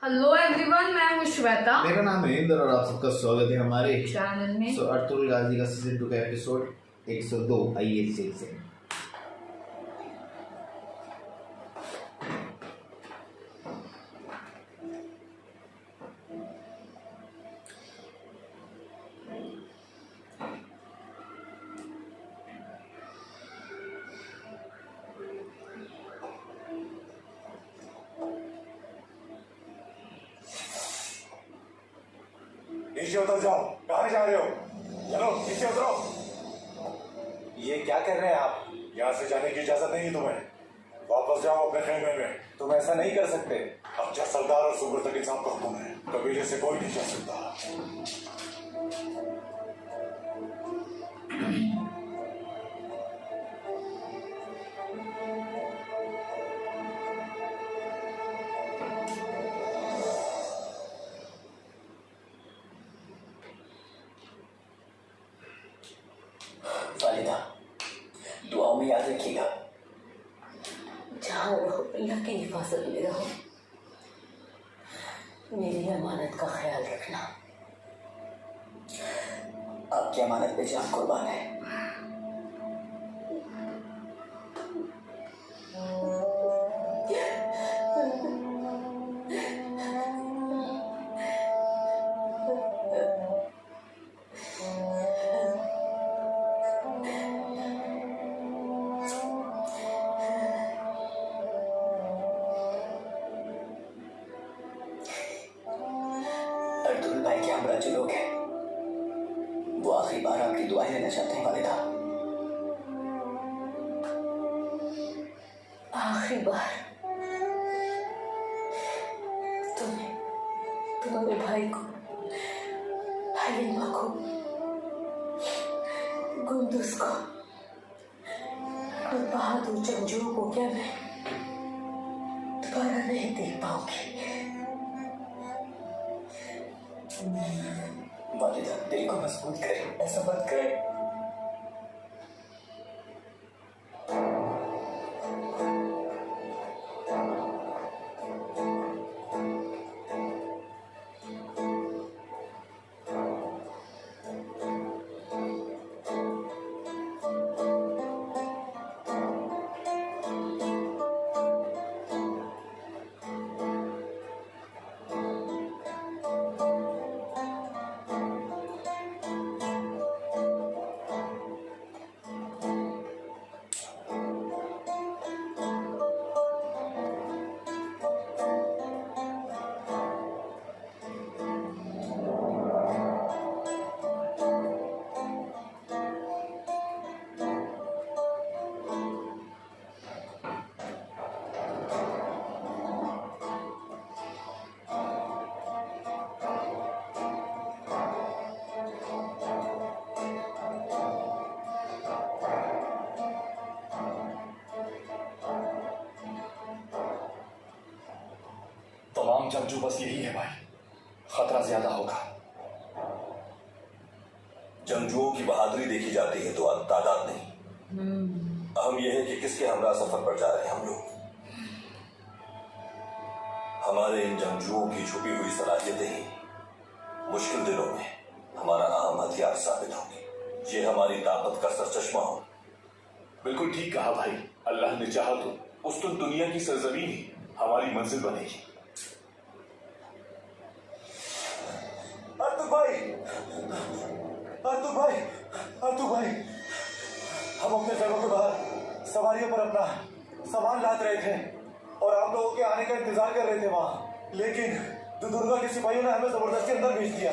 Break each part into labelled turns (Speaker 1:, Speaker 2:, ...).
Speaker 1: Hello everyone, मैं हूँ श्वेता।
Speaker 2: मेरा नाम है इंद्र और आप सबका स्वागत है हमारे
Speaker 1: चैनल में।
Speaker 2: अर्तुल गाजी का सीजन 2 का एपिसोड 102। आइए देखते हैं।
Speaker 3: नीचे उतर जाओ, कहाँ जा रहे हो? चलो नीचे उतरो। ये क्या कर रहे हैं आप? यहाँ से जाने की इजाजत नहीं है तुम्हें। वापस जाओ अपने खेमे में। तुम ऐसा नहीं कर सकते। अब जब सरदार और सुब्रत के साहब का हुक्म है, कबीले से कोई नहीं जा सकता।
Speaker 4: वालिदा, दुआओं में याद रखिएगा। जहाँ रहो अल्लाह की हिफाजत में रहो। मेरी अमानत का ख्याल रखना। आपकी अमानत पे जान कुर्बान है। अर्तुल भाई के हमरा जो लोग हैं, वो आखिरी बार आपकी दुआएं लेना चाहते हैं वालिदा। आखिरी बार तुम्हारे भाई को, हलीमा को, गुंदुस को और बहादुर जंगजुओं को क्या मैं दोबारा नहीं देख पाऊंगी। वालिदा, दिल को मजबूत करें, ऐसा मत करें।
Speaker 3: तमाम जंगजू बस यही है भाई, खतरा ज्यादा होगा।
Speaker 5: जंगजुओं की बहादुरी देखी जाती है तो तादाद नहीं। अहम यह है कि किसके हमरा सफर पर जा रहे हैं हम लोग। हमारे इन जंगजुओं की छुपी हुई सलाहियतें ही मुश्किल दिनों में हमारा अहम हथियार साबित होंगी। ये हमारी ताकत का सरचश्मा हो।
Speaker 3: बिल्कुल ठीक कहा भाई। अल्लाह ने चाहा तो उस तो दुनिया की सरजमीन ही हमारी मंजिल बनेगी। अर्तुल भाई, अर्तुल भाई, अर्तुल भाई, हम अपने घरों के बाहर सवारियों पर अपना सामान लाद रहे थे और आप लोगों के आने का इंतजार कर रहे थे वहां, लेकिन दुर्गा के सिपाहियों ने हमें जबरदस्ती अंदर भेज दिया।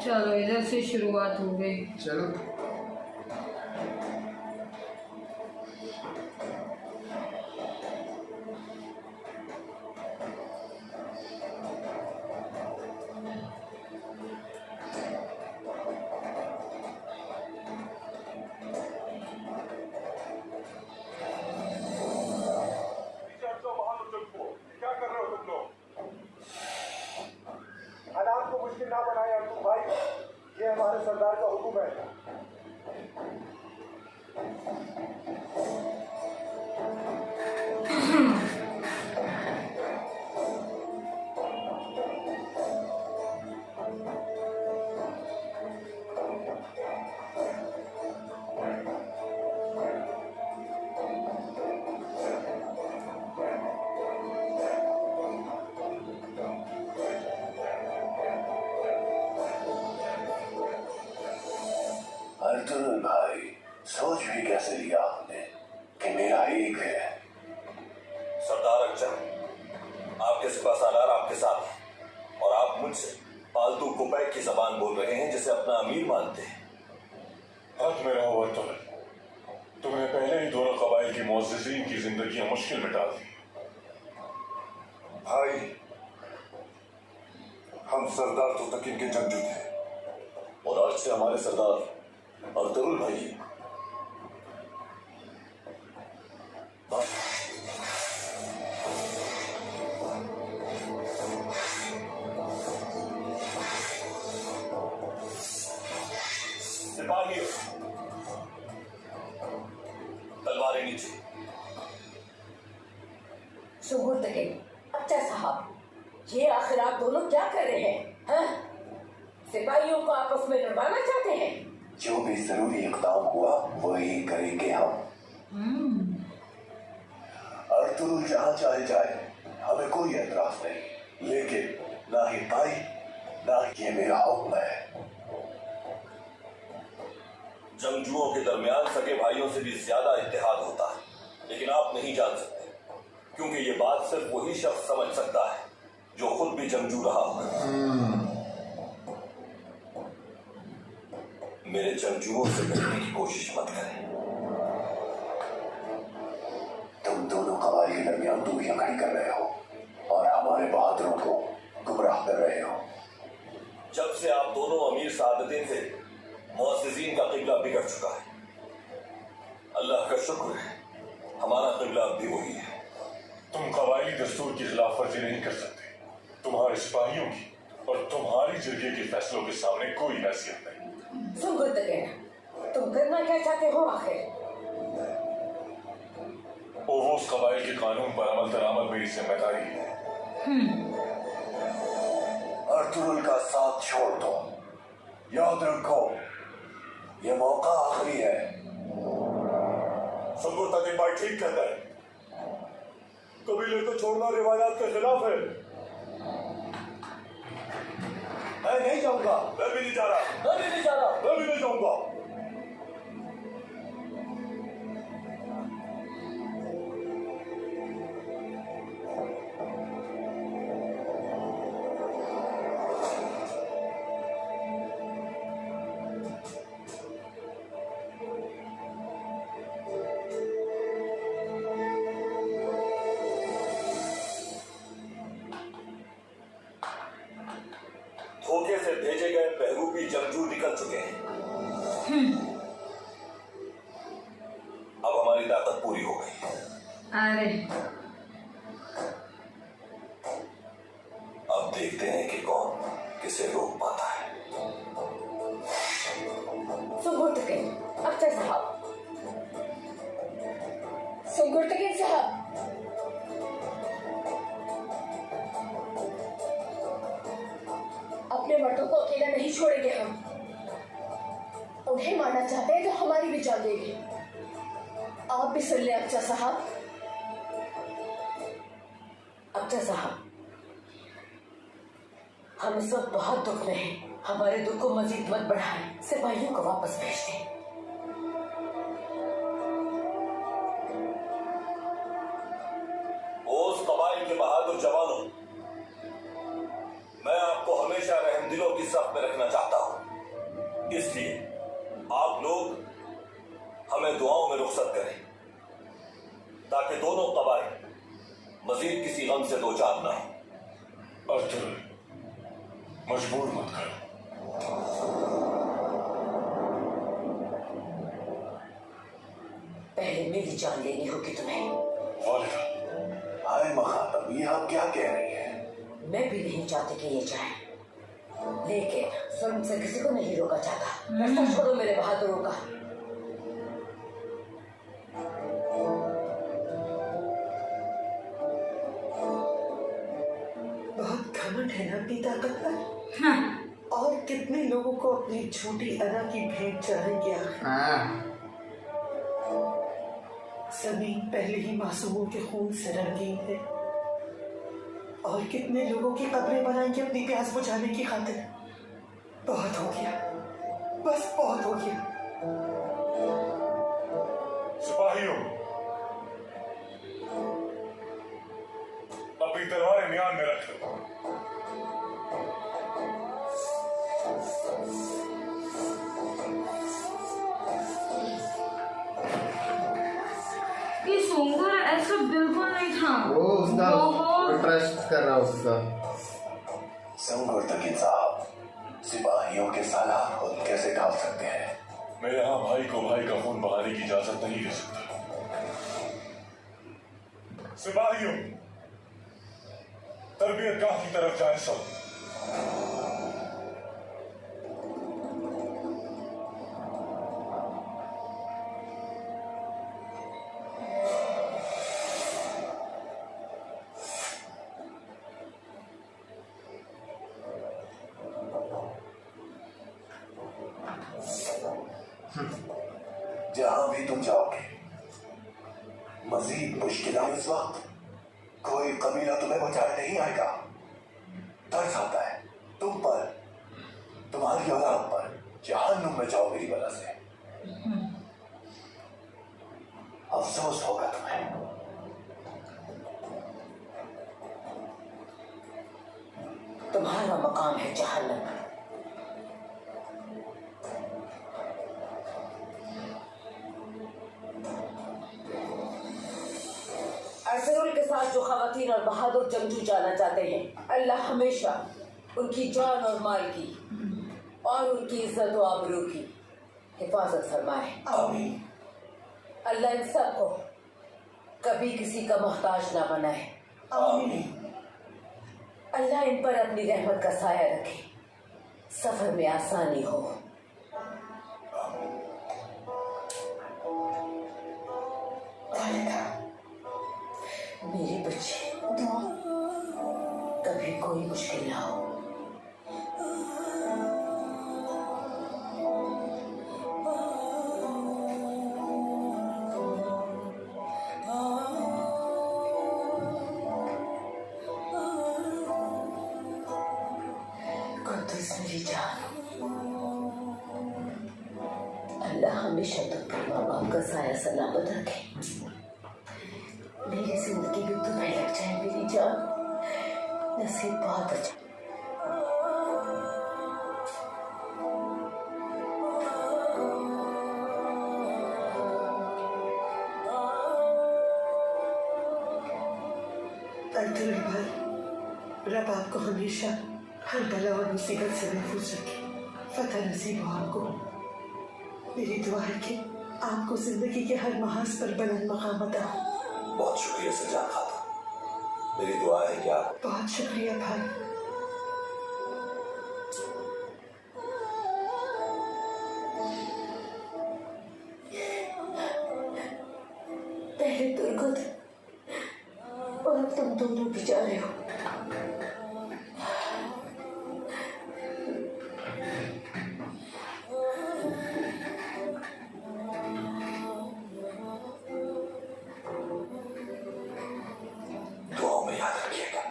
Speaker 1: चलो इधर से शुरुआत हो गई।
Speaker 2: चलो
Speaker 3: क्या कर रहे हो तुम लोग? हालात को मुश्किल ना बनाए अर्तुल भाई, ये हमारे सरदार का हुक्म है। अर्तुल भाई, सोच भी कैसे लिया आपने कि मेरा एक है।
Speaker 5: सरदार अर्जन, आपके सिपह सालार आपके साथ हैं और आप मुझसे फालतू कुपैक की जबान बोल रहे हैं जिसे अपना अमीर मानते हैं।
Speaker 3: हद में रहो अर्तुल, तुमने पहले ही दोनों कबाइल की मुअज़्ज़िज़ीन की जिंदगी मुश्किल में डाल दी। भाई, हम सरदार तुर्तकीन के जंगजू थे और आज से हमारे सरदार अर्तुल भाई हैं।
Speaker 5: सिपाहियों, तलवारें नीचे।
Speaker 6: सुगुर्दगे, अच्छा साहब, ये आखिर आप दोनों क्या कर रहे हैं? हाँ? सिपाहियों को आपस में लड़वाना चाहते हैं?
Speaker 3: जो भी जरूरी इक़दाम हुआ वही करेंगे हम। अर्तुल जहाँ चाहे जाए, हमें कोई एतराज नहीं, लेकिन ना ही भाई ना ये मेरा हुक्म है।
Speaker 5: जंगजुओं के दरमियान सगे भाइयों से भी ज्यादा इत्तेहाद होता है, लेकिन आप नहीं जान सकते क्योंकि ये बात सिर्फ वही शख्स समझ सकता है जो खुद भी जंगजू रहा हो। मेरे जंगजुओं से मिलने की कोशिश मत करें।
Speaker 3: तुम दोनों कबाइल के दरमियान दूरियां खड़ी कर रहे हो और हमारे बहादुरों को गुमराह कर रहे हो।
Speaker 5: जब से आप दोनों अमीर सादतें थे, मुअज़्ज़िज़ीन का क़िबला बिगड़ चुका है। अल्लाह का शुक्र है, हमारा क़िबला अब भी वही है।
Speaker 3: तुम कबाइली दस्तूर की खिलाफ वर्जी नहीं कर सकते। तुम्हारे सिपाहियों की और तुम्हारी जरिए के फैसलों के सामने कोई हैसियत नहीं।
Speaker 6: सुगुर्दगे, तुम करना क्या चाहते हो आखिर?
Speaker 3: ओवोस कबाइल के कानून पर अमल दरामद मेरी जिम्मेदारी है। अर्तुल का साथ छोड़ दो। याद रखो, ये मौका आखिरी है। सुगुर्दगे भाई ठीक कहता है, कबीले को छोड़ना रिवायात के खिलाफ है। मैं नहीं जाऊंगा। मैं भी नहीं जा रहा।
Speaker 6: मैं भी नहीं जा रहा।
Speaker 3: मैं भी नहीं जाऊंगा।
Speaker 5: धोखे से भेजे गए बहरूपी जंगजू निकल चुके हैं। अब हमारी ताकत पूरी हो गई।
Speaker 1: अरे
Speaker 5: अब देखते हैं कि कौन किसे रोक पाता है।
Speaker 6: सुगुर्दगे, अच्छा साहब। सुगुर्दगे साहब, अपने मर्दों को अकेला नहीं छोड़ेंगे हम। उन्हें मारना चाहते हैं तो हमारी भी जान देंगे। आप भी सुन ले अच्छा साहब। अच्छा साहब, हम इस वक्त बहुत दुख में हैं। हमारे दुख को मजीद मत बढ़ाएं। सिपाहियों को वापस भेज दें।
Speaker 5: ओस कबाइल के बहादुर जवानों, मैं आपको हमेशा रहमदिलों की सफ में रखना चाहता हूं, इसलिए आप लोग हमें दुआओं में रुखसत करें ताकि दोनों कबाइल मजीद किसी गम से दो चार ना हो।
Speaker 3: अर्तुल, मजबूर मत करो।
Speaker 6: पहले मेरी जान लेनी होगी तुम्हें।
Speaker 3: वालिदा, हाय मखातब, ये आप क्या कह रही हैं?
Speaker 6: मैं भी नहीं चाहती कि ये जाए, लेकिन जुल्म से किसी को नहीं रोका जाता। रास्ता छोड़ो मेरे बहादुरों का।
Speaker 7: बहुत घमंड है ना अपनी ताकत पर।
Speaker 1: हाँ
Speaker 7: और कितने लोगों को अपनी झूठी अदा की भेंट चढ़ाएंगे आखिर।
Speaker 1: हाँ
Speaker 7: जमीन पहले ही मासूमों के खून से रंगीन है और कितने लोगों की कब्रें बनाएंगे अपनी प्यास बुझाने की खातिर। बहुत हो गया, बस बहुत हो गया।
Speaker 3: सिपाहियों, अपनी तलवारें म्यान में रख लो।
Speaker 1: ये सोमवार ऐसा बिल्कुल नहीं था।
Speaker 2: वो उसका
Speaker 1: बहुत
Speaker 2: ट्रस्ट कर रहा उसका।
Speaker 3: संगुर्दगिन साहब, सिपाहियों के सालार खुद कैसे डाल सकते हैं? मैं यहाँ भाई को भाई का खून बहाने की इजाजत नहीं दे सकता। सिपाहियों, तरबियत गाह की तरफ जाए सब। जहां भी तुम जाओगे, मजीद मुश्किल इस वक्त कोई कबीला तुम्हें बचाने नहीं आएगा। तरस आता है तुम पर, तुम्हारी औलाद पर। जहन्नुम में जाओ मेरी वजह से। अफसोस होगा तुम्हें।
Speaker 6: तुम्हारा मकाम है जहन्नम। अरसलुल के साथ जो खवातीन और बहादुर जंगजू जाना चाहते हैं, अल्लाह हमेशा उनकी जान और माल की और उनकी इज्जत और आबरू की हिफाजत फरमाए।
Speaker 3: आमीन।
Speaker 6: अल्लाह इन सबको कभी किसी का मोहताज ना बनाए।
Speaker 3: आमीन।
Speaker 6: अल्लाह इन पर अपनी रहमत का साया रखे, सफर में आसानी हो। मेरी बच्ची, कभी कोई मुश्किल ना हो। कुद्दुस मेरी जान, अल्लाह हमेशा तुम पर माँ बाप का साया सलामत रखे। मेरी जिंदगी भी तुम्हें लग जाए मेरी जान। नसीब बहुत अच्छा।
Speaker 7: अब्दुल भाई, रब आपको हमेशा हर बला और मुसीबत से महफूज रखे, फतह नसीब हो आपको। मेरी दुआ है कि आपको जिंदगी के हर महाज पर बुलंद मकाम अता हो।
Speaker 3: बहुत शुक्रिया सज्जाद खातून। मेरी दुआ है कि आप।
Speaker 7: बहुत शुक्रिया भाई।
Speaker 6: पहले तुर्गुत और अब तुम दोनों भी जा रहे हो।
Speaker 3: दुआओं में याद रखिएगा।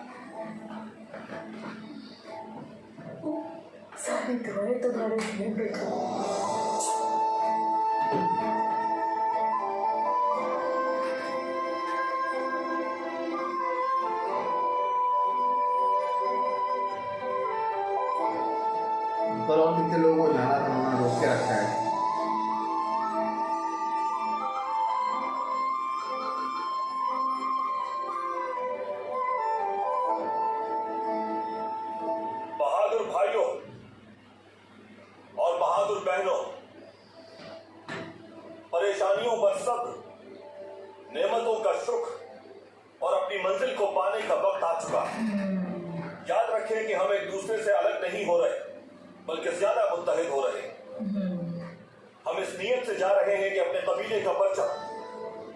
Speaker 6: सारी दुआएं तुम्हारे लिए बेटा।
Speaker 2: पर और कितने लोगों को जाना था, उन्होंने रोक के रखा है।
Speaker 5: बहादुर भाइयों और बहादुर बहनों, परेशानियों पर सब्र, नेमतों का शुक्र और अपनी मंजिल को पाने का वक्त आ चुका है। याद रखें कि हम एक दूसरे से अलग नहीं हो रहे, बल्कि ज्यादा मुत्तहिद हो रहे हैं। हम इस नीयत से जा रहे हैं कि अपने कबीले का परचम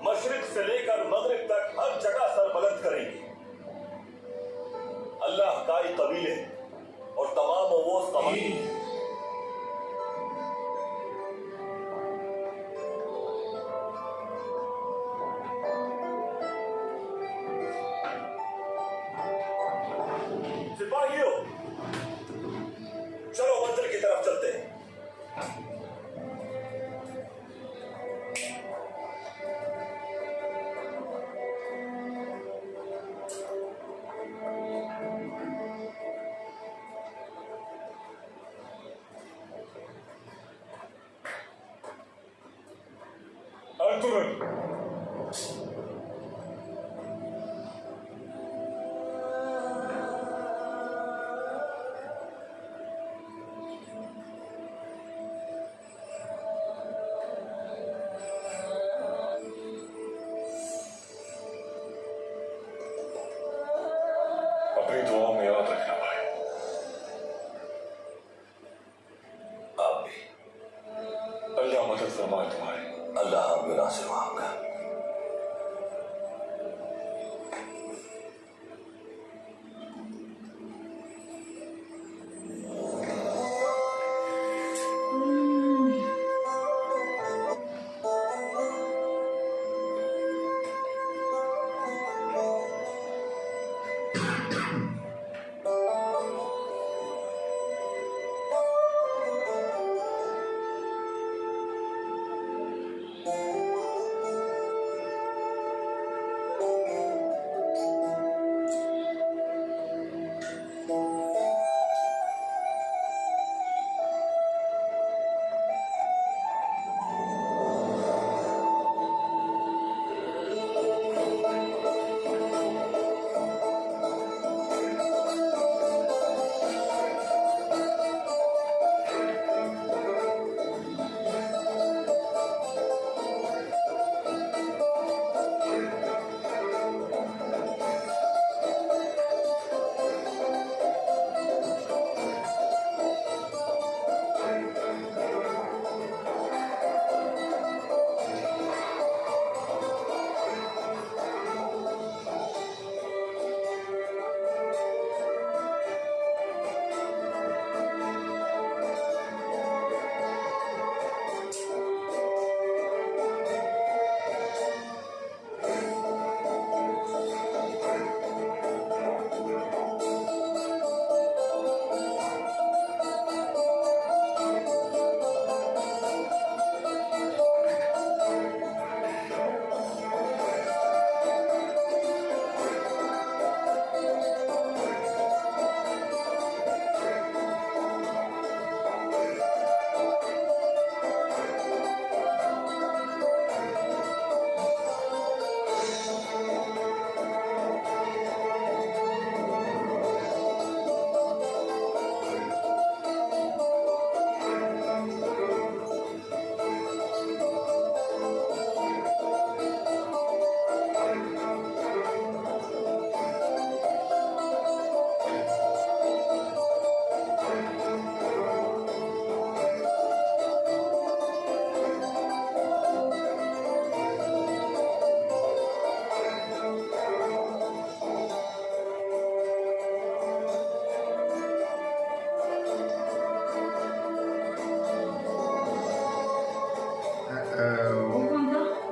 Speaker 5: मशरिक से लेकर मगरिब तक हर जगह सर बुलंद करेंगे। अल्लाह काई कबीले और तमाम वो कबीले सिपाहियों, चलो मंजिल की तरफ चलते हैं।
Speaker 3: अर्तुगरुल। अपनी दुआओं में याद रखना भाई।
Speaker 5: आप भी।
Speaker 3: अल्लाह मदद फरमाए तुम्हारी।
Speaker 5: अल्लाह हम गुनाह से माफ कर।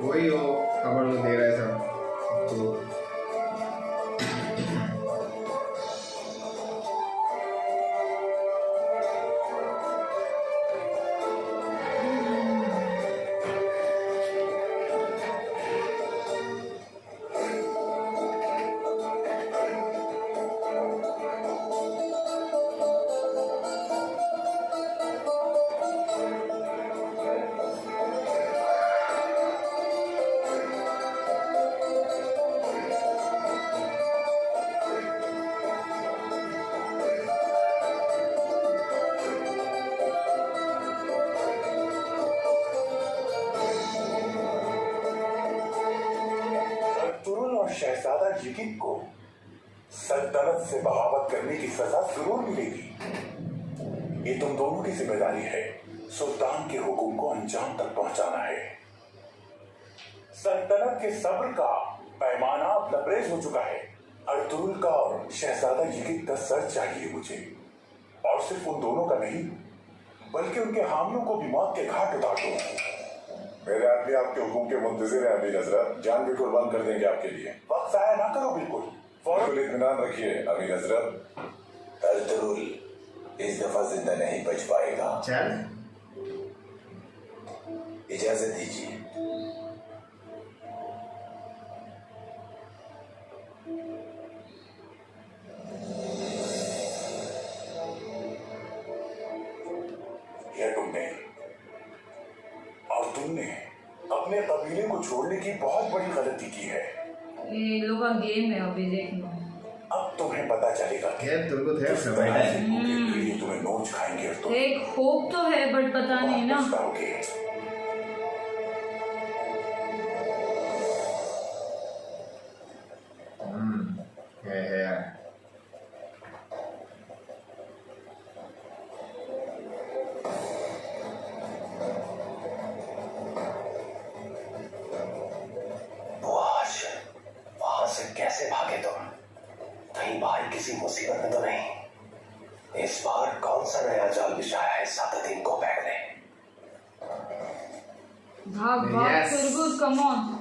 Speaker 2: वही हो खबर जो दे रहा है सब तो
Speaker 3: अर्तुगरुल और शहजादा यकीन को सल्तनत से बगावत करने की सजा जरूर मिलेगी। ये तुम दोनों की जिम्मेदारी है। सुल्तान के हुक्म को अंजाम तक पहुंचाना है। सल्तनत के सब्र का पैमाना अब लबरेज हो चुका है। अर्तुगरुल का और शहजादा यकीन का सर चाहिए मुझे, और सिर्फ उन दोनों का नहीं बल्कि उनके हामियों को भी मौत के घाट उतार दो।
Speaker 8: मेरे आदमी आपके हुक्म के मुंतजिर हैं अमीर हजरत, जान भी कुर्बान कर देंगे आपके लिए।
Speaker 3: वक्त जाया ना करो, बिल्कुल
Speaker 8: बिल्कुल इत्मीनान रखिए अमीर हजरत।
Speaker 5: अर्तुगरुल इस दफा जिंदा नहीं बच पाएगा।
Speaker 2: चल
Speaker 5: इजाजत दीजिए।
Speaker 3: यह तुमने और तुमने अपने कबीले को
Speaker 8: तुमने की बहुत बड़ी गलती की है।
Speaker 1: ये लोग का गेम है अभी देखना।
Speaker 8: अब तुम्हें पता चलेगा कि
Speaker 2: गेम तुमको थे
Speaker 8: जिस तरह से भूखे कीड़े तुम्हें नोच खाएंगे और तुम
Speaker 1: एक होप तो है बट पता नहीं ना।
Speaker 8: पछताओगे।
Speaker 2: है
Speaker 4: वहां से कैसे भागे तुम? कहीं बाहर किसी मुसीबत में तो नहीं? इस बार कौन सा नया जाल बिछाया है सादुद्दीन को बैग ने?
Speaker 1: भाग भाग
Speaker 2: Yes.
Speaker 1: फिर कम ऑन।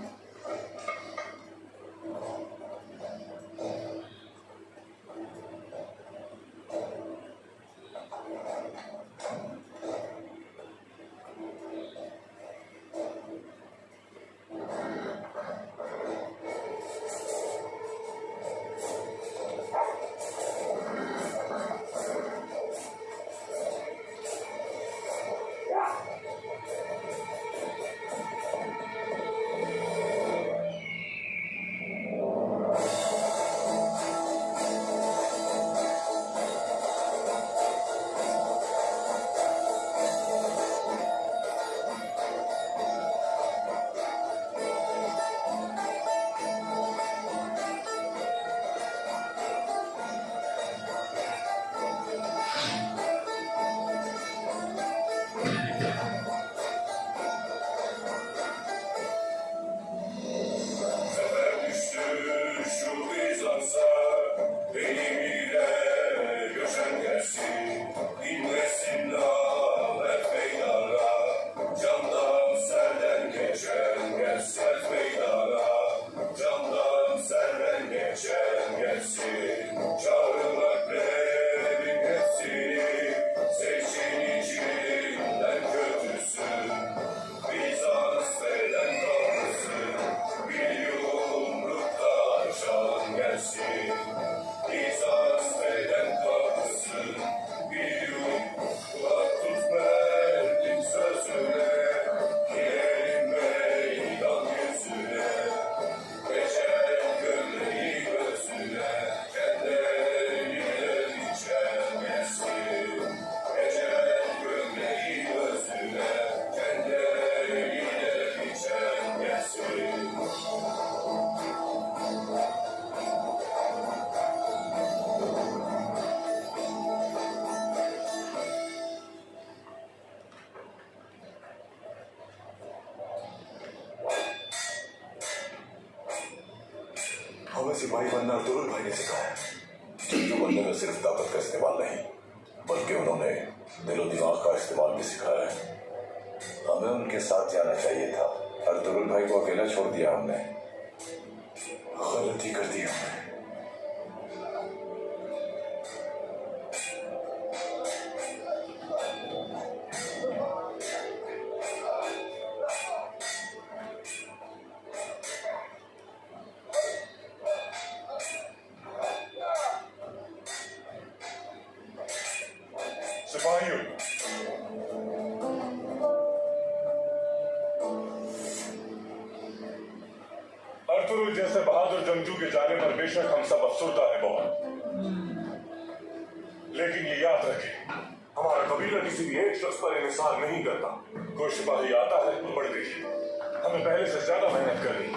Speaker 8: हमें सिपाही बनना अर्तुगरुल भाई ने सिखाया। जंगजू बनने में सिर्फ ताकत का इस्तेमाल नहीं, बल्कि उन्होंने दिलो दिमाग का इस्तेमाल भी सिखाया है। हमें उनके साथ जाना चाहिए था। अर्तुगरुल भाई को अकेला छोड़ दिया हमने। गलती कर दी हमने। सिपाहियों, अर्तुगरुल जैसे बहादुर जंगजू के जाने पर बेशक हम सब अफसरदा है बहुत, लेकिन ये याद रखें, हमारा कबीला किसी भी एक शख्स पर इंहिसार नहीं करता। कोई सिपाही आता है तो बढ़ गई, हमें पहले से ज्यादा मेहनत करनी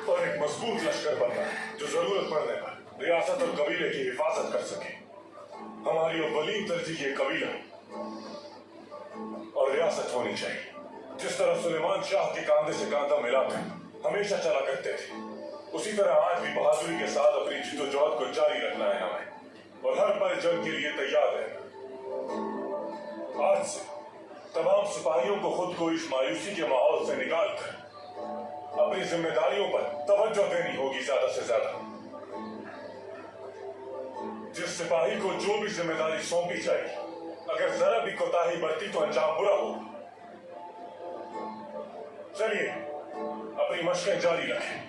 Speaker 8: और एक मजबूत लश्कर बनना जो जरूरत पड़ने पर रियासत और कबीले की हिफाजत कर सके। हमारी अव्वलीन तरजीह ये कबीला और रियासत होनी चाहिए। जिस तरह सुलेमान शाह के कांधे से कांधा मिलाकर हमेशा चला करते थे, उसी तरह आज भी बहादुरी के साथ अपनी जिद्दोजहद को जारी रखना है हमें और हर पल जंग के लिए तैयार है। आज से तमाम सिपाहियों को खुद को इस मायूसी के माहौल से निकालकर अपनी जिम्मेदारियों पर तवज्जो देनी होगी ज्यादा से ज्यादा। जिस सिपाही को जो भी जिम्मेदारी सौंपी जाएगी, अगर जरा भी कोताही बरती तो अंजाम बुरा होगा। चलिए अपनी मशकें जारी रखें।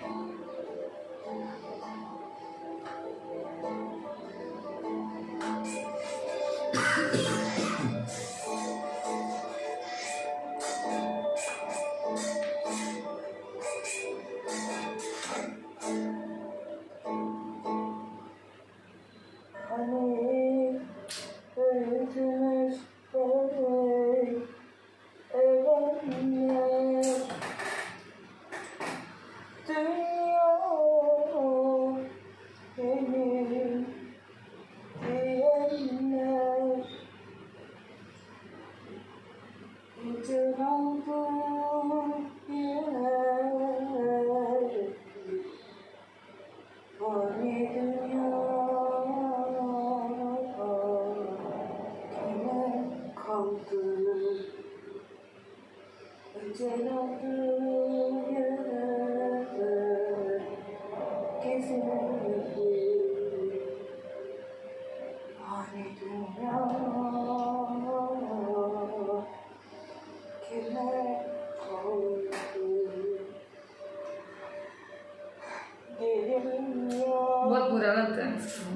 Speaker 1: बहुत बुरा लगता है इसको।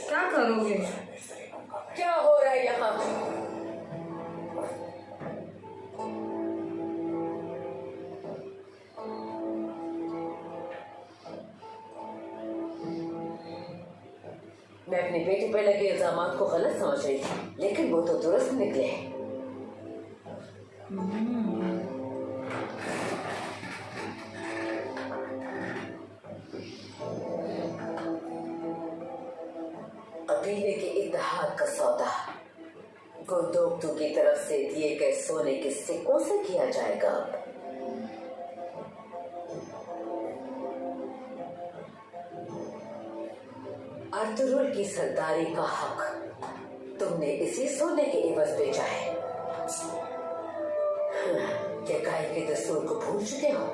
Speaker 1: क्या करोगे?
Speaker 6: क्या हो रहा है यहाँ? मैं अपनी बेटी पर लगे इल्जामात को गलत समझ रही थी, लेकिन वो तो दुरुस्त निकले। कबीले के इत्तेहाद का सौदा गुंदोक्तू की तरफ से दिए गए सोने के सिक्कों से किया जाएगा। अर्तुरुल की सरदारी का हक तुमने इसी सोने के एवज बेचा है। क्या गाय के दस्तूर को भूल चुके हो?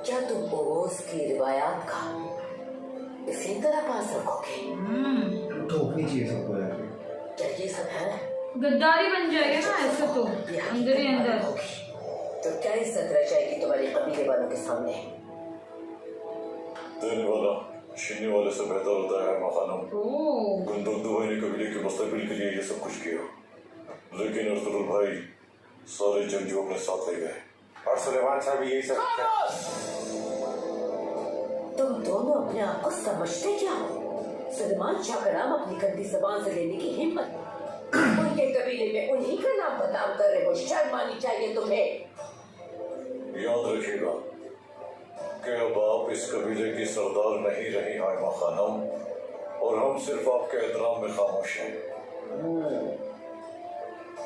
Speaker 6: क्या तुम ओरोस की रिवायात का इसी तरह पास रखोगे?
Speaker 2: ठोकनी चाहिए सबको यार।
Speaker 6: क्या ये सब है?
Speaker 1: गद्दारी बन जाएगा ना ऐसे तो, अंदर ही अंदर।
Speaker 6: तो क्या इज्जत रह जाएगी तुम्हारे कबीले वालों के सामने?
Speaker 5: देने वाला छीनने वाले से बेहतर होता है मखानम। गुंदोक्तू भाई ने कबीले के मुस्तकबिल के लिए ये सब कुछ किया, लेकिन अर्तुरुल भाई सारे जंगजू अपने साथ ले गए।
Speaker 3: और सुलेमान साहब यही सब
Speaker 6: तुम दोनों अपने आप को समझते क्या हो? सुलेमान शाह का नाम अपनी गंदी जबान से लेने की हिम्मत। उनके कबीले में उन्हीं का नाम बदनाम कर रहे हो, शर्म आनी चाहिए तुम्हें।
Speaker 5: याद रखिएगा कि अब आप इस कबीले की सरदार नहीं रही हाइमा खानम, और हम सिर्फ आपके एहतराम में खामोश हैं।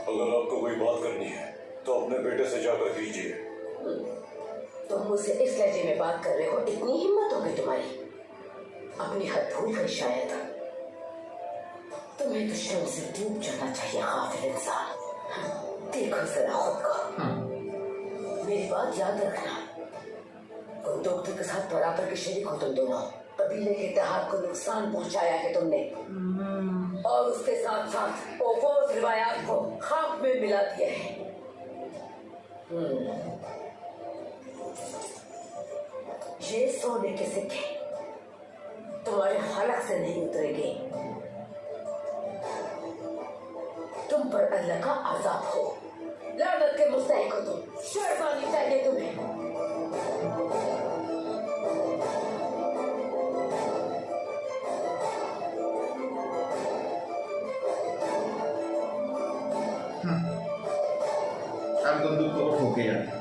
Speaker 5: अगर आपको कोई बात करनी है तो अपने बेटे से जाकर कीजिए।
Speaker 6: तुम मुझसे इस लहजे में बात कर रहे हो, इतनी हिम्मत होगी तुम्हारी? अपनी हद भूल गई शायद। तुम्हें तो शर्म से डूब जाना चाहिए गाफिल इंसान। देखो जरा खुद को। मेरी बात याद रखना, गुंदोक्तू के साथ बराबर के शरीक हो तुम दोनों। कबीले के इत्तेहाद को नुकसान पहुंचाया है तुमने, और उसके साथ साथ ओफोस रिवायात को खाक में मिला दिया है। ये सोने के सिक्के तुम्हारे हलक से नहीं उतरेंगे। तुम पर अल्लाह का अज़ाब हो। लानत के मुस्तहिक हो तुम। शर्म आनी चाहिए तुम्हें।
Speaker 2: अब बंदूक को ठोके जाए।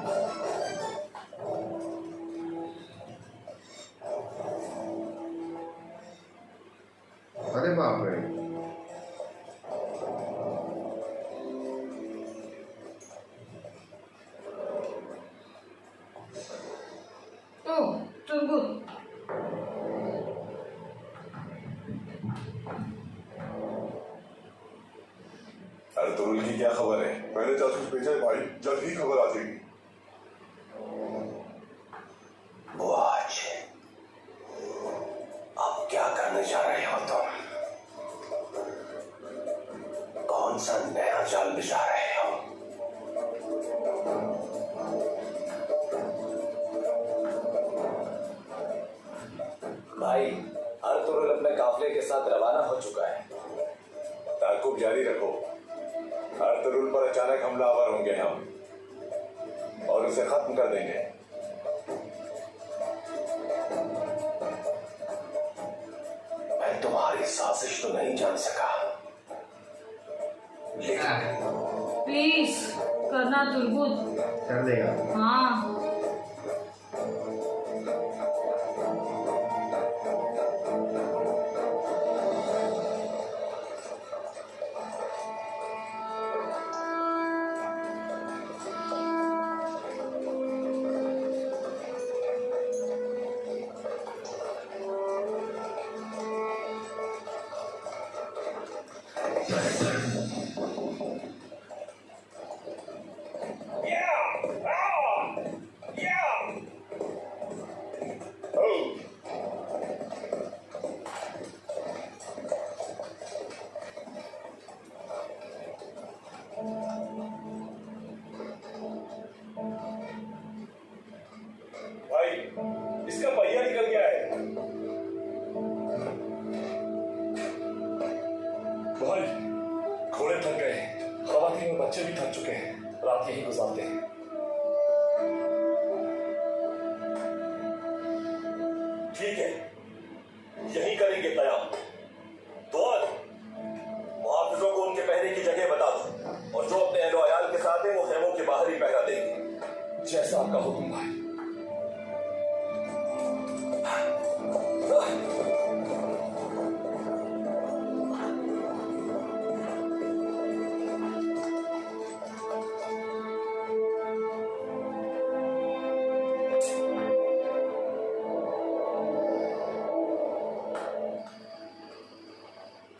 Speaker 2: अरे बाप रे,
Speaker 5: अर्तुरुल की क्या खबर है?
Speaker 8: मैंने जासूस भेजा है भाई, जल्द ही खबर आ जाएगी।
Speaker 4: बुआज, अब क्या करने जा रहे हो तुम? कौन सा नया जाल बिछा रहे हो?
Speaker 3: भाई, अर्तुरुल अपने काफले के साथ रवाना हो चुका है। ताकुब जारी रखो। अर्तुरुल पर अचानक हमलावर होंगे हम, और उसे खत्म कर देंगे।
Speaker 4: मैं तुम्हारी साजिश तो नहीं जान सका,
Speaker 1: प्लीज करना तुर्बुत।
Speaker 2: कर देगा।
Speaker 1: हाँ
Speaker 8: भाई इसका पहिया निकल गया है। भाई घोड़े थक गए, खवातीन और बच्चे भी थक चुके हैं, रात यही गुजारते हैं।
Speaker 5: ठीक है, यही करेंगे कयाम। दुआर, मुहाफिजों को उनके पहरे की जगह बता दो और जो अपने अहलो अयाल के साथ हैं वो खेमों के बाहर ही पहरा देंगे।
Speaker 8: जैसा आपका हुक्म भाई।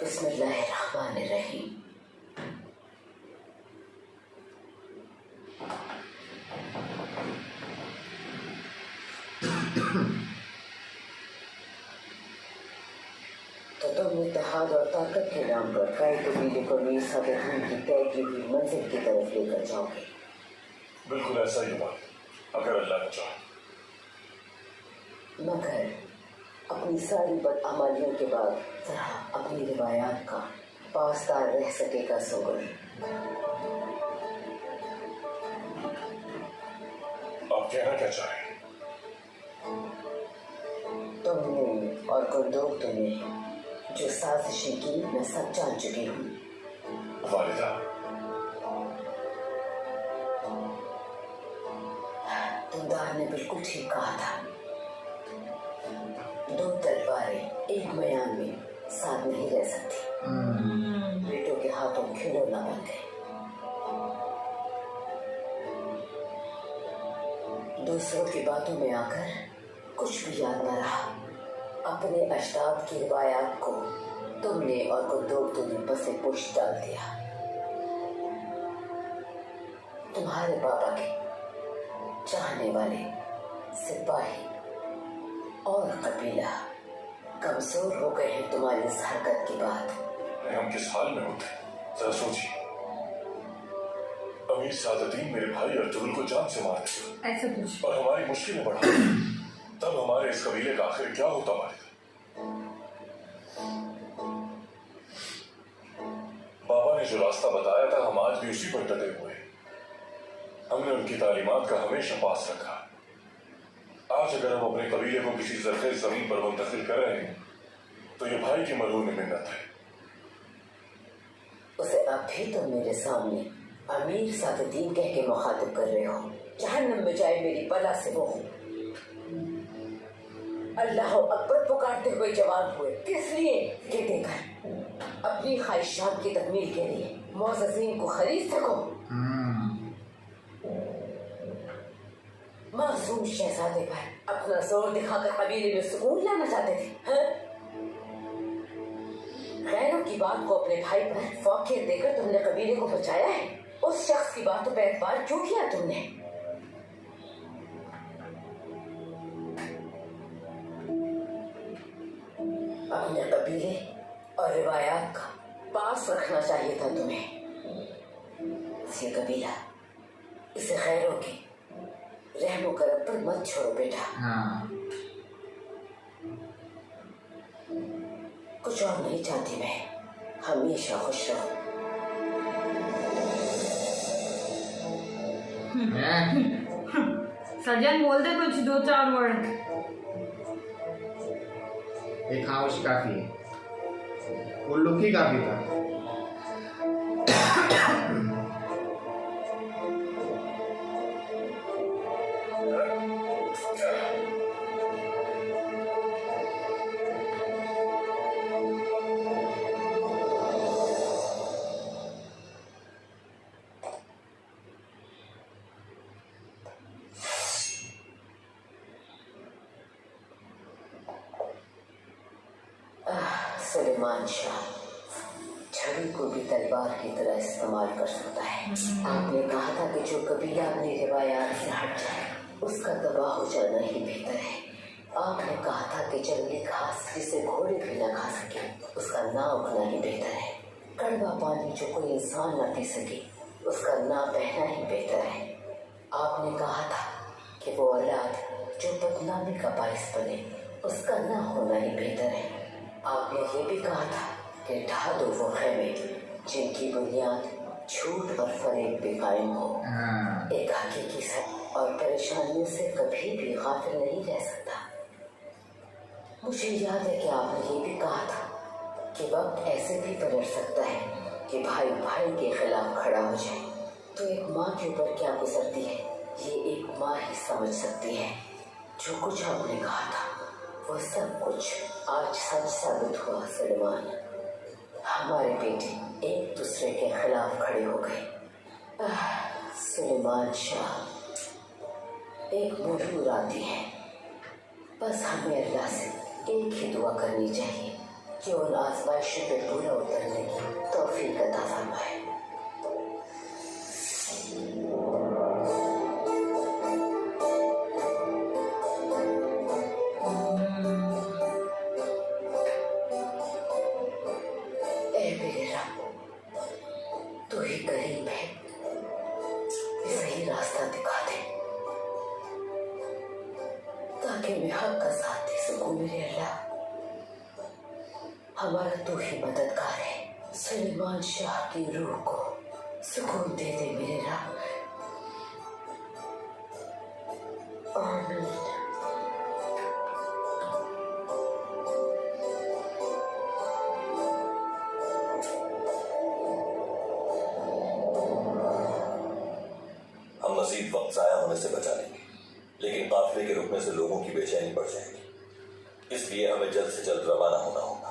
Speaker 6: बिस्मिल्लाहिर्रहमानिर्रहीम। तो तुम इत्तेहाद और ताकत के नाम पर कई कबीले को मीर साबिर की तय की हुई मंजिल की तरफ लेकर जाओगे।
Speaker 8: बिल्कुल ऐसा ही हुआ, अगर अल्लाह ने चाहा।
Speaker 6: मगर अपनी सारी बदअमालियों के बाद जरा अपनी रिवायात का पासदार रह सकेगा सोगर।
Speaker 8: आप कहना क्या चाहें?
Speaker 6: तुमने और कुंदूक तुमने जो साजिशें की मैं सब जान चुकी हूँ।
Speaker 8: वालिदा,
Speaker 6: तुमदार ने बिल्कुल ठीक कहा था। दो तलवारें एक मयान में साथ नहीं रह सकती। बेटों के हाथों खिलौना बन गए। दूसरों की बातों में आकर कुछ भी याद न रहा। अपने अजदाद की रिवायात को तुमने और कुंदूक तुमने बसे पुष्ट डाल दिया। तुम्हारे बाबा के चाहने वाले सिपाही और कबीला कमजोर हो गए हैं तुम्हारी इस हरकत के बाद।
Speaker 8: हम किस हाल में होते, जरा सोचिए। अमीर सादुद्दीन मेरे भाई अर्तुगरुल को जान से मार दिया,
Speaker 1: ऐसा कुछ
Speaker 8: और हमारी मुश्किलें बढ़ा दी। तब हमारे इस कबीले का आखिर क्या होता मालिक? बाबा ने जो रास्ता बताया था हम आज भी उसी पर डटे हुए। हमने उनकी तालीमात का हमेशा पास रखा। आज अगर हम अपने कबीले को किसी जरखेज जमीन पर मुंतकिल कर रहे हैं तो ये भाई की मरहूम मिन्नत है।
Speaker 6: उसे अब भी तुम मेरे सामने अमीर सादुद्दीन कह के मुखातिब कर रहे हो। जहन्नम में जाए मेरी बला से वो। अल्लाह अकबर पुकारते हुए जवान हुए। किस लिए? ये देखकर अपनी ख्वाहिशात की तकमील के लिए मुअज़्ज़ज़ीन को खरीद सको। मासूम शहजादे पर अपना जोर दिखाकर कबीले में सुकून लाना चाहते थे। गैरों की बात को अपने भाई पर फौकियत देकर तुमने कबीले को बचाया है। उस शख्स की बातों पर एतबार क्यों किया तुमने? अपने कबीले और रिवायात का पास रखना चाहिए था तुम्हें। ये कबीला इसे गैरों के रहमो करम पर मत छोड़ो बेटा।
Speaker 2: हाँ।
Speaker 6: कुछ और नहीं चाहती मैं, हमेशा खुश रहो।
Speaker 1: सजन बोल दे कुछ 2-4 वर्ड।
Speaker 2: एक खामोशी काफी है, उल्लू की काफी था।
Speaker 6: सुलेमान शाह छड़ी को भी तलवार की तरह इस्तेमाल कर सकता है। आपने कहा था कि जो कबीला अपनी रिवायात से हट जाए उसका तबाह हो जाना ही बेहतर है। आपने कहा था कि जंगली घास जिसे घोड़े भी न खा सके उसका ना उगना ही बेहतर है। कड़वा पानी जो कोई इंसान न पी सके उसका ना बहना ही बेहतर है। आपने कहा था कि वो औलाद जो बदनामी का बाइस बने उसका ना होना ही बेहतर है। आपने ये भी कहा था कि ढा दो वो खेमे जिनकी बुनियाद झूठ और फरेब पे कायम हो। एक हकीकी सच और परेशानियों से कभी भी गाफिल नहीं रह सकता। मुझे याद है कि आपने ये भी कहा था कि वक्त ऐसे भी पलट सकता है कि भाई भाई के खिलाफ खड़ा हो जाए। तो एक माँ के ऊपर क्या गुजरती है ये एक माँ ही समझ सकती है। जो कुछ आपने कहा था वो सब कुछ आज सच साबित हुआ। सलमान, हमारे बेटे एक दूसरे के खिलाफ खड़े हो गए। सुलेमान शाह, एक मुरूर आती है, बस हमें अल्लाह से एक ही दुआ करनी चाहिए कि उन आज़माइशों पे पूरा उतरने की तौफीक अता फरमाए। तो ही करीब है, सही रास्ता दिखा दे ताकि मैं हक का साथ दे सकूं। मेरे अल्लाह, हमारा तू ही मददगार है। सुलेमान शाह की रूह को सुकून दे दे मेरे अल्लाह। आमीन।
Speaker 5: मजीद वक्त जाया होने से बचा लेंगे, लेकिन काफिले के रुकने से लोगों की बेचैनी बढ़ जाएगी। इसलिए हमें जल्द से जल्द रवाना होना होगा।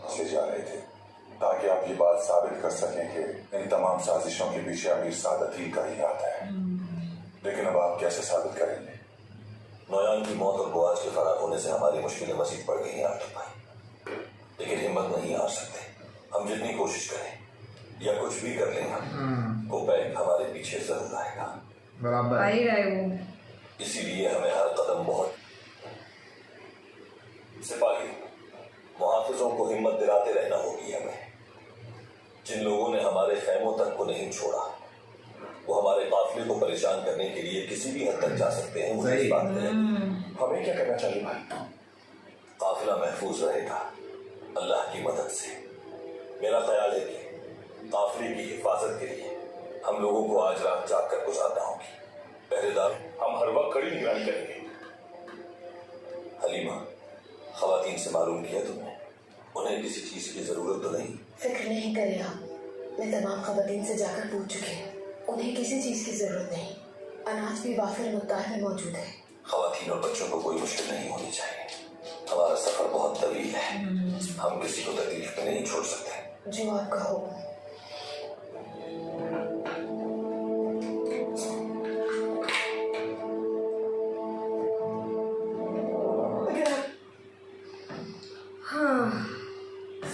Speaker 3: से जा रहे थे ताकि आप ये बात साबित कर सकें कि इन तमाम साजिशों के पीछे अमीर सादतीन का ही हाथ है। लेकिन अब आप कैसे साबित करेंगे?
Speaker 5: नौयान की मौत और बुआज के फरार होने से हमारी मुश्किलें मजीद बढ़ गई हैं आतिफ भाई, लेकिन हिम्मत नहीं हार सकते। हम जितनी कोशिश करें या कुछ भी कर लेंगे वो बैग हमारे पीछे जरूर आएगा।
Speaker 1: बराबर आ ही रहे वो।
Speaker 5: इसीलिए हमें हर कदम बहुत सिपाही मुहाफिजों को हिम्मत दिलाते रहना होगी। हमें जिन लोगों ने हमारे खैमों तक को नहीं छोड़ा वो हमारे काफिले को परेशान करने के लिए किसी भी हद तक जा सकते हैं। मुझे इस बात में
Speaker 3: हमें क्या करना चाहिए भाई?
Speaker 5: काफिला महफूज रहेगा अल्लाह की मदद से। मेरा ख्याल है कि काफिले की हिफाजत के लिए हम लोगों को आज रात जाग कर गुजारना होगी। पहरेदार,
Speaker 8: हम हर वक्त कड़ी निगरानी करेंगे।
Speaker 5: हलीमा, खवातीन से मालूम किया तुमने? उन्हें किसी चीज की जरूरत तो नहीं?
Speaker 9: फिक्र नहीं करें आप, मैं तमाम खवातीन से जाकर पूछ चुकी हूँ। उन्हें किसी चीज की जरूरत नहीं। अनाज भी वाफिर मकदार में मौजूद है।
Speaker 5: खवातीन और बच्चों को कोई मुश्किल नहीं होनी चाहिए। हमारा सफर बहुत तवील है, हम किसी को तकलीफ में नहीं छोड़ सकते।
Speaker 9: जो आप कहो।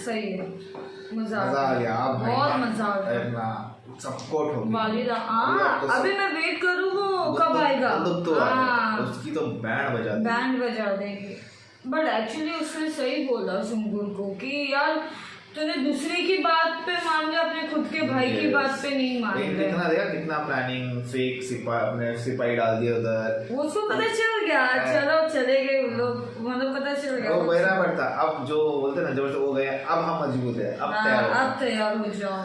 Speaker 1: सही है, मजा
Speaker 2: आ गया भाई,
Speaker 1: बहुत मजा आ गया।
Speaker 2: सपोर्ट हो
Speaker 1: वालिदा अभी मैं वेट करूँ वो कब आएगा।
Speaker 2: उसकी तो बैंड बजा देगी।
Speaker 1: बट एक्चुअली उसने सही बोला सुंगुर को कि यार तूने दूसरे की बात पे मान लिया, अपने खुद के भाई की बात पे नहीं मान लिया।
Speaker 2: कितना देखा, कितना प्लानिंग, फेक सिपाही डाल दिया उधर।
Speaker 1: उसको पता चल गया, चलो चले गए उन लोग, मतलब पता चल गया।
Speaker 2: वो बहरा पड़ता, अब जो बोलते ना जब हो गए, अब हम मजबूत है, अब
Speaker 1: तैयार हो जाओ।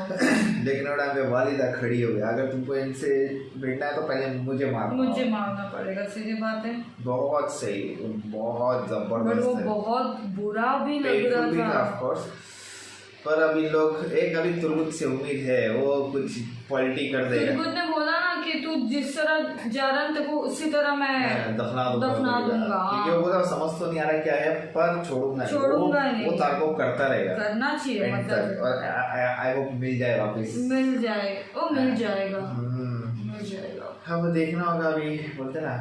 Speaker 2: लेकिन वो टाइम पे वालिदा खड़ी हो गया, अगर तुमको इनसे भिड़ना है तो पहले मुझे
Speaker 1: मारना पड़ेगा, सीधी बात है।
Speaker 2: बहुत सही, बहुत जबरदस्त,
Speaker 1: वो बहुत बुरा भी लग रहा था।
Speaker 2: ऑफ कोर्स पर अभी लोग एक अभी तुर्गुत से उम्मीद है वो कुछ पॉलिटी कर देगा।
Speaker 1: तुर्गुत ने बोला ना कि तू जिस तरह जा रहा है तेको उसी तरह मैं
Speaker 2: दफना
Speaker 1: दूंगा।
Speaker 2: क्योंकि वो बोला समझ तो नहीं आ रहा क्या है पर छोड़ूंगा नहीं। वो तारकोप करता रहेगा,
Speaker 1: करना चाहिए मतलब।
Speaker 2: और आई होप मिल जाए वापस,
Speaker 1: मिल जाए वो मिल जाएगा मिल जाएगा।
Speaker 2: अब देखना होगा अभी बोलते ना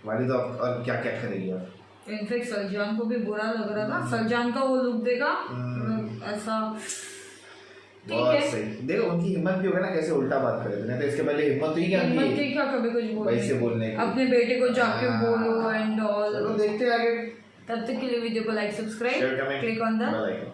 Speaker 2: वाली तो और क्या क्या करेगी। और
Speaker 1: इनफेक्ट सलजान को भी बुरा लग रहा था, सलजान का वो लुक देखा ऐसा ठीक
Speaker 2: बहुत
Speaker 1: है।
Speaker 2: सही। देखो उनकी हिम्मत भी होगा ना कैसे उल्टा बात करे, नहीं तो इसके पहले हिम्मत हुई क्या
Speaker 1: हिम्मत थी क्या कभी कुछ
Speaker 2: वैसे बोलने की?
Speaker 1: अपने बेटे को जाके बोलो एंड ऑल।
Speaker 2: चलो देखते हैं आगे।
Speaker 1: तब तक के लिए वीडियो को like
Speaker 2: Share,
Speaker 1: subscribe
Speaker 2: comment,
Speaker 1: click on the
Speaker 2: bell icon.